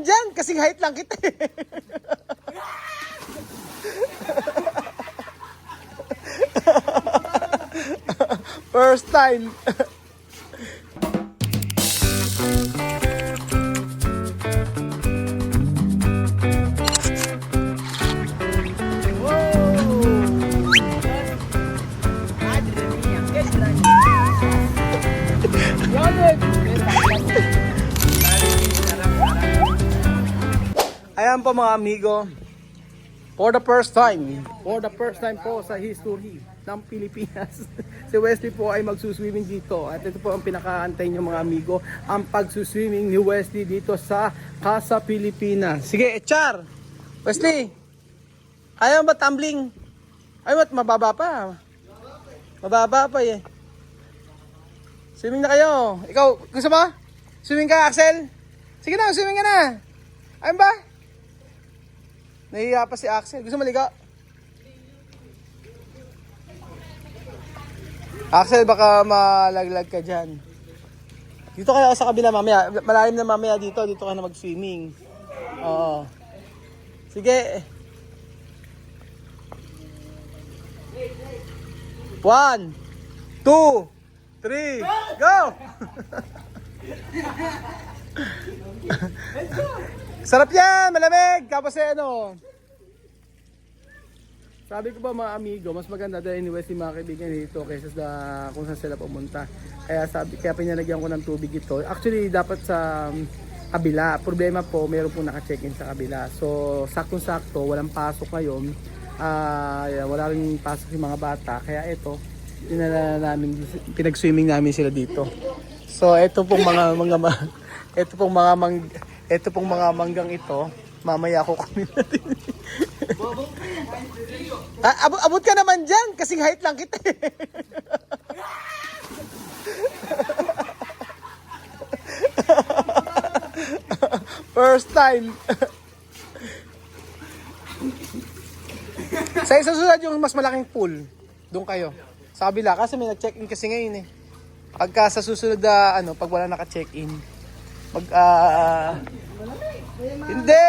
Diyan, kasing height lang kita. First time. Ayan po mga amigo, for the first time po sa history ng Pilipinas, si Wesley po ay magsuswimming dito. At ito po ang pinakaantay niyo mga amigo, ang pagsuswimming ni Wesley dito sa Casa Pilipinas. Sige, Char! Wesley! Ayaw ba tumbling? Ay, mababa pa. Mababa pa eh. Swimming na kayo. Ikaw, gusto mo? Swimming ka, Axel? Sige na, swimming ka na. Ayun ba? Nahihiya pa si Axel. Gusto maligo? Axel, baka malaglag ka dyan. Dito kaya sa kabila mamaya. Malalim na mamaya dito. Dito ka na mag-swimming. Oo. Sige. 1, 2, 3, go! Sarap yan, malamig. Tapos ano, sabi ko ba mga amigo, mas maganda dahil ni Wesley mga kaibigan dito kaysa sa kung saan sila pumunta. Kaya pinalagyan ko ng tubig ito. Actually, dapat sa kabila. Problema po, meron po naka-check-in sa kabila. So, saktong-sakto, walang pasok ngayon. Wala rin pasok yung mga bata. Kaya ito, pinag-swimming namin sila dito. So, ito pong mga manggang ito, mamaya ako kami natin. Abot ka naman dyan, kasing height lang kita. First time. Sa isang susunod yung mas malaking pool, doon kayo. Sa kabila, kasi may nag-check-in kasi ngayon eh. Pagka sa susunod na pag wala naka-check-in, hindi!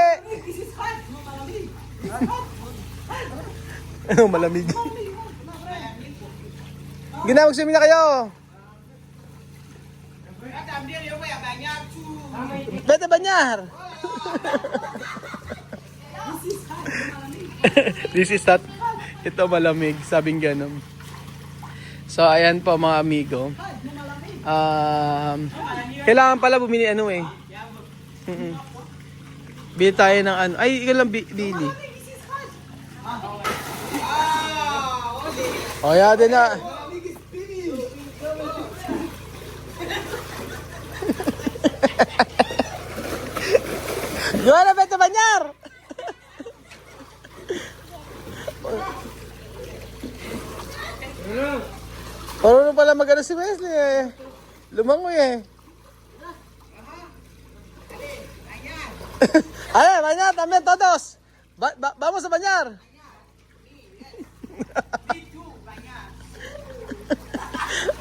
Ano, malamig? Gina, mag-swimming na kayo! Bete banyar! This is hot. Ito malamig, sabing ganun. So, ayan po mga amigo. Kailangan pala bumili eh. Bili tayo ng ay, ikaw lang bili. O, yan din na. Gawin na Bete Banyar! Parang pala magana si Wesley eh. Lumangoy eh. Ay, Banyar, también todos. Vamos a bañar.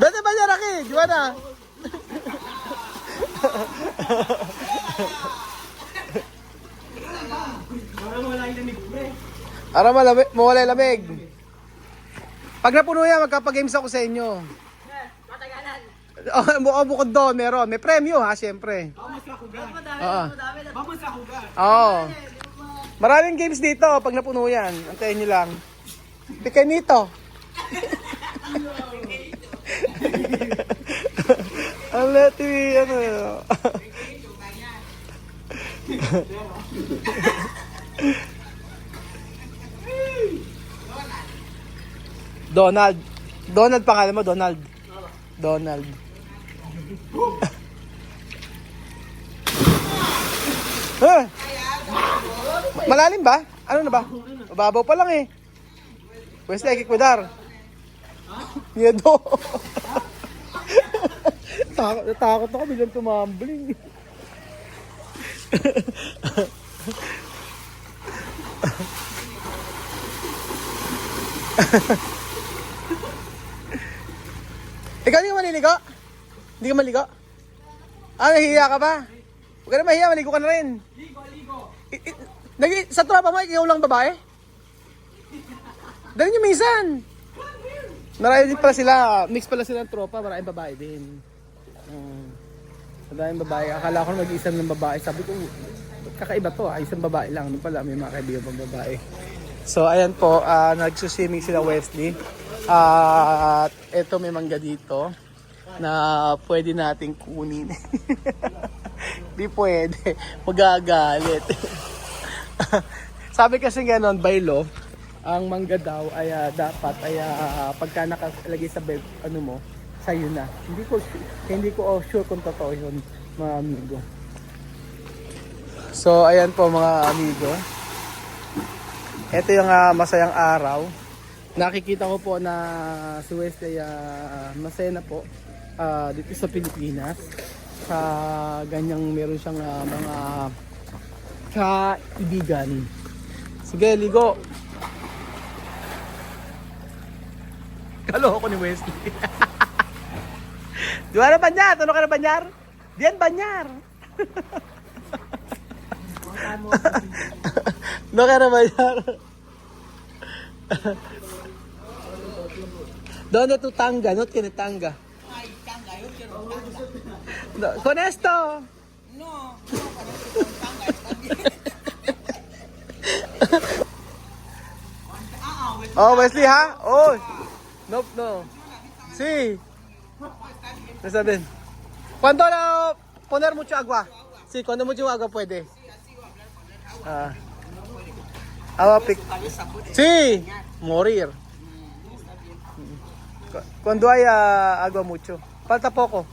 Vete a bañar aquí, Joana. Para mawala yung lamig. Pag napuno yan, magkapag-games ako sa inyo. Matagalan. Bukod doon, meron. May premyo ha, siyempre. Vamos sa hugar. Vamos sa hugar. Oo. Maraming games dito pag napuno yan. Antayin nyo lang. Pequeñito. Ang leti, Donald pangalan mo, Donald. Malalim ba? Ano na ba? Mababaw pa lang eh. Pwes na ikikudar. Miedo. Takot ako bilang tumambling. Ikaw hindi ka maliligo? Hindi ka maligo? Nahihiya ka ba? Huwag ka na mahiya, maligo ka na rin. Sa tropa mo, ikaw lang babae? Dali nyo minsan. Marami din pala sila, mix pala sila ng tropa, maraming babae din. Maraming babae, akala ko mag-isang ng babae. Sabi ko, kakaiba to isang babae lang. Ano pala, may mga kaibigan pang babae. So ayan po, nagsuswimming sila Wesley. At eto may mangga dito na pwede nating kunin. Di pwede, magagalit. Sabi kasi gano'n, by law, ang mangga daw ay dapat ay pagka nakalagay sa bed, ano mo, sa'yo na. Hindi ko sure kung totoo yun, mga amigo. So ayan po mga amigo. Ito yung masayang araw. Nakikita ko po na si Wesley masaya na po dito sa Pilipinas. Sa ganyang meron siyang mga kaibigan. Sige, ligo. Kaloko ni Wesley. Di ba na banyar? Ano ka na banyar? Diyan banyar. No ka na banyar? ¿Dónde tu tanga? No tiene tanga. Ay, tanga, yo quiero tanga. No, con esto. No, tanga, está bien. Oh, Wesley, ha? Oh. No, no. Sí. Está bien. ¿Cuándo poner mucho agua? Sí, cuando mucho agua puede. Agua pic. Sí, morir. Cuando hay agua mucho. Falta poco.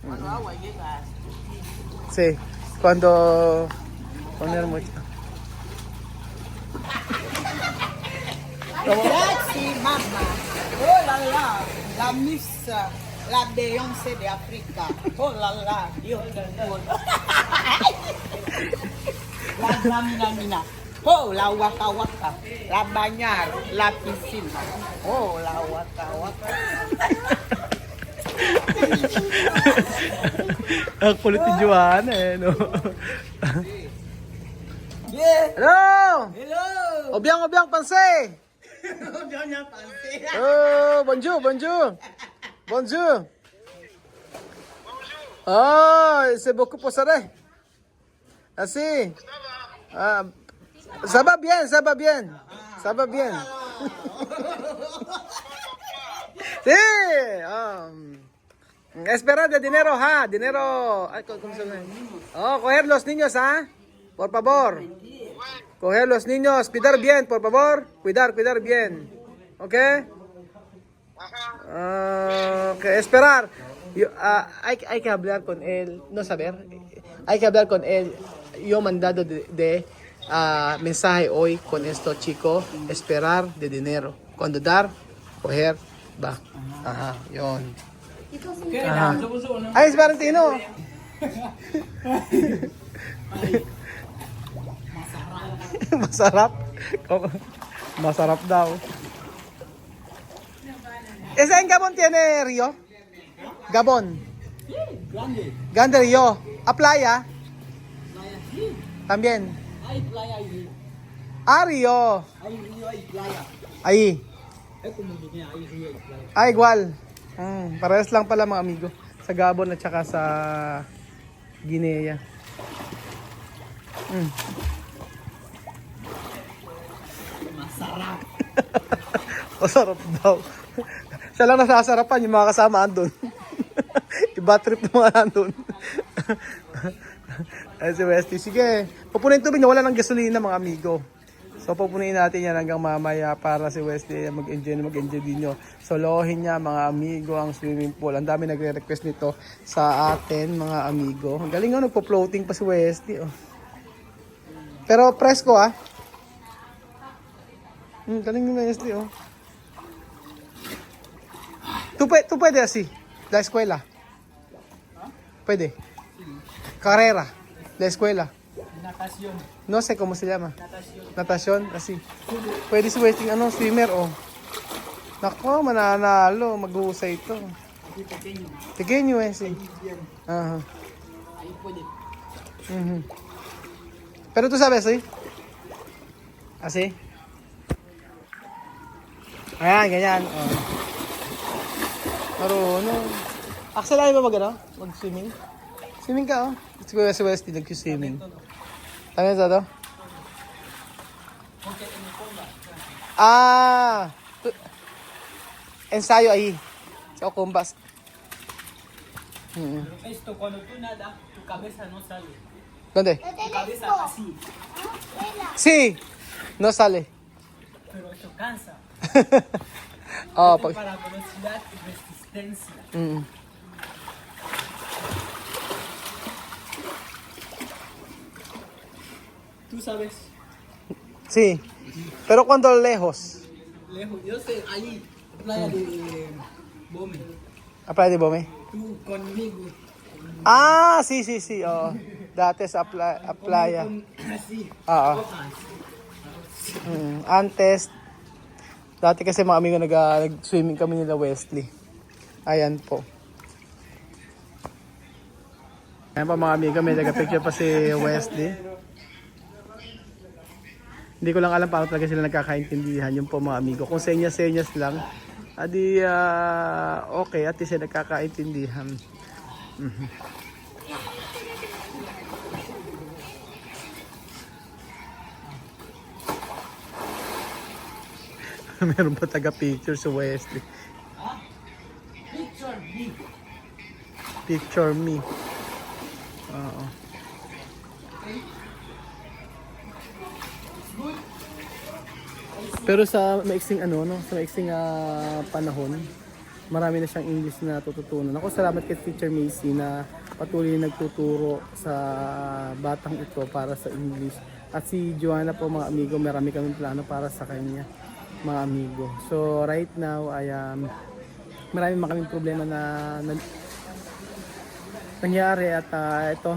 Cuando agua llega. Sí, cuando poner mucho. Grazie, mamma. Oh la la, la Miss, la Beyoncé de África. Oh la la, Dios del mundo. La mina. Oh, la waka waka. La bañar, la piscina. Oh, la waka waka. Ang kulit ni Joanna no? Yeah. Hello! Hello. Obiang panse! Doña Pancera. Oh, bonjour. Ah, c'est beaucoup pour ça. Así. Ça va bien. Sí. Esperar de dinero, ha. Dinero. Ay, ¿cómo se llama? Oh, coger los niños, ha. Por favor. Coger los niños. Cuidar bien, por favor. Cuidar bien. ¿Ok? Ok, esperar. Hay que hablar con él. No saber. Hay que hablar con él. Yo mandado de mensaje hoy con esto, chico. Esperar de dinero. Cuando dar, coger, va. Ajá, yon. Ajá. Ay, es Valentino. Masarap. Masarap daw. ¿Ese en Gabón tiene río? Gabón. Grande río. ¿A playa? También. Hay playa ahí. Ah, río. Hay río, hay playa. Ahí. Es como que hay río y playa. Ah, igual. Parehas lang pala mga amigo. Sa Gabon at saka sa Guinea. Masarap. Masarap daw. Siya lang nasasarapan, yung mga kasama andun. Iba trip ng mga andun. Ay, si Westy. Sige, pupunin tubig niya. Wala ng gasolina mga amigo. So pupunin natin yan hanggang mamaya para si Westy mag-enjoy din nyo. So lohin niya mga amigo ang swimming pool. Ang dami nagre-request nito sa atin mga amigo. Ang galing nga, nagpo-floating pa si Westy. Oh. Pero presko ah. Galing ni Westy oh. Tú puedes así, la escuela. Puede. Carrera, la escuela. Natación. No sé cómo se llama. Natación. Natación, así. Pwede si Westing, swimmer, oh. Nako, mananalo, mag-uusay ito. Aquí pequeño. Pequeño, sí. Bien. Ajá. Ahí puede. Pero tú sabes, ¿sí? Así. Ayan, ganyan. Oh. Marunong. Axel, ayaw ba mag-swimming? Swimming ka, oh. Si Kuya si Westy nag-swimming. Tama sa to? Ah! Ensayo ahí. Sa Okumbas. Esto, cuando tú nadas, tu cabeza no sale. ¿Dónde? Tu cabeza así. Sí. No sale. Pero eso cansa. Oh, Para velocidad y resistencia. Mm. ¿Tú sabes? Sí. Pero cuando lejos. Lejos, yo sé, ahí, playa de Bome. A Playa de Bome. Tú conmigo. Ah, sí. Oh. Dati sa playa. Así. Oo. Hojas. Antes, dati kasi mga amigo nag-swimming kami nila Wesley. Ayan po. Ayan pa mga amigo, may nag-picture pa si Wesley. Hindi ko lang alam paano talaga sila nagkakaintindihan yung po mga amigo. Kung senyas lang, adi okay, at least sila nagkakaintindihan. Meron pa taga-picture si Wesley. Picture me. Picture me. Oo. Pero sa maiksing sa maiksing panahon, marami na siyang English na natututunan. Ako salamat kay Teacher Macy na patuloy na nagtuturo sa batang ito para sa English. At si Joanna po mga amigo, marami kaming plano para sa kanya mga amigo. So right now ay marami kaming problema na nangyari at ito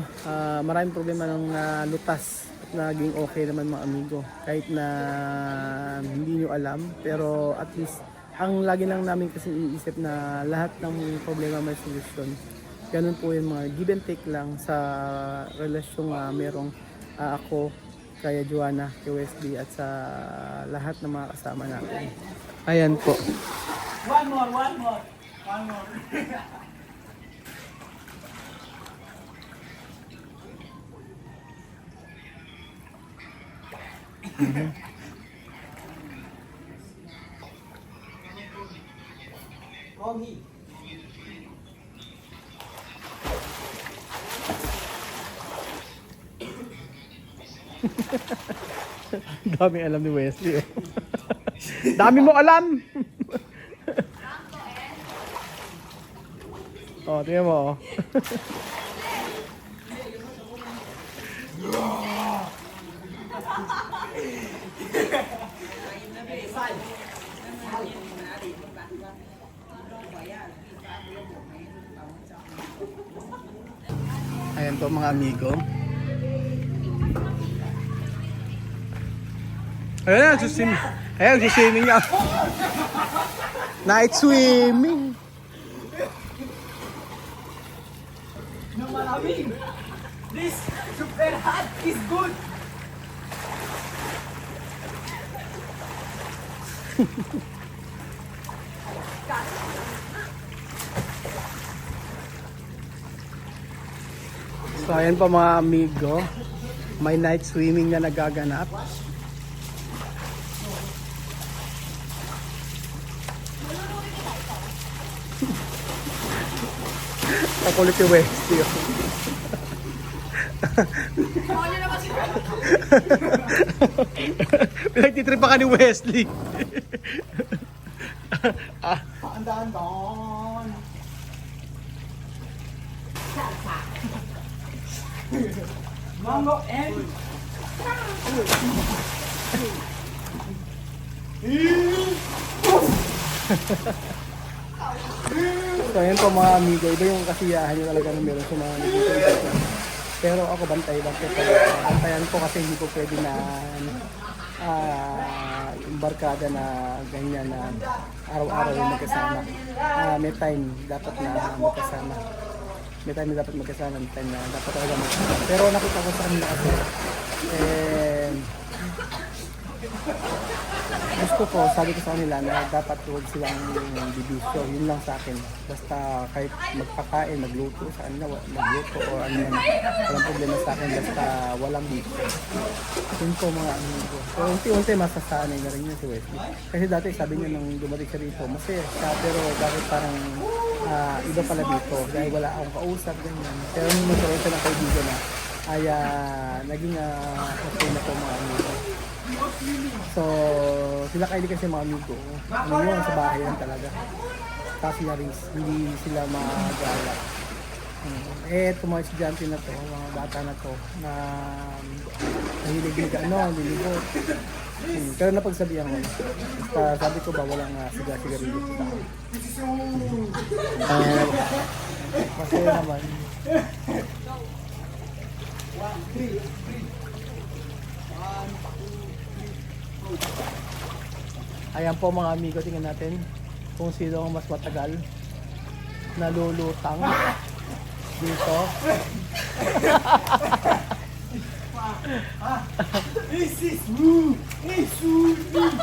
maraming problema ng lutas at naging okay naman mga amigo kahit na hindi nyo alam, pero at least ang lagi lang namin kasi iisip na lahat ng problema may solusyon. Ganun po yung mga give and take lang sa relasyong merong ako, kaya Joanna, kay Wesley at sa lahat ng mga kasama natin. Ayan po. One more. Pogi. Daming alam ni Wesley. Oh. Dami mo alam. Oh, tingnan mo. Oh. Ayan po mga amigo. Ayan, swimming niya. Night swimming. No malamig. This super hot is good. So ayan pa mga amigo, may night swimming na nagaganap. Pakulit yung Westy. Pinagtitrip pa ka ni Wesley. Andan. Mango and So ayan po mga amigo, iba yung kasiyahan nyo talaga na meron sa mga nagtitipid. Pero ako bantay po. Bantayan ko kasi hindi ko pwede na yung barkada na ganyan na araw-araw yung magkasama. May time dapat na magkasama. May time na dapat magkasama, may time na dapat talaga magkasama. Pero nakita ko sa kanila kasi And gusto ko, sabi ko sa kanila na dapat huwag silang bibisyo. Yun lang sa akin. Basta kahit magpakain, magluto sa kanila, magluto o ano man. Walang problema sa akin, basta walang bisyo. Yun po mga amigo. So unti-unti masasanay na rin yun si Wesley. Kasi dati sabi niya nung dumating siya rito, masaya siya pero bakit parang iba pala dito dahil wala akong kausap, ganyan. Pero nung nagkaroon siya ng kaibigan na, ay naging okay na po mga amigo. So, sila kaili kasi mga amigo. Ano yun, sa bahay lang talaga. Kasi na rin, hindi sila magala. Itong mga estudyante na to, mga bata na to, na nahilig lilibot. Pero napagsabihan ko. Basta sabi ko ba, walang siga-sigarilyo sa akin. Masaya naman. Ayan po mga amigo, tingnan natin kung sino ang mas matagal nalulutang dito. This is woo! This is woo!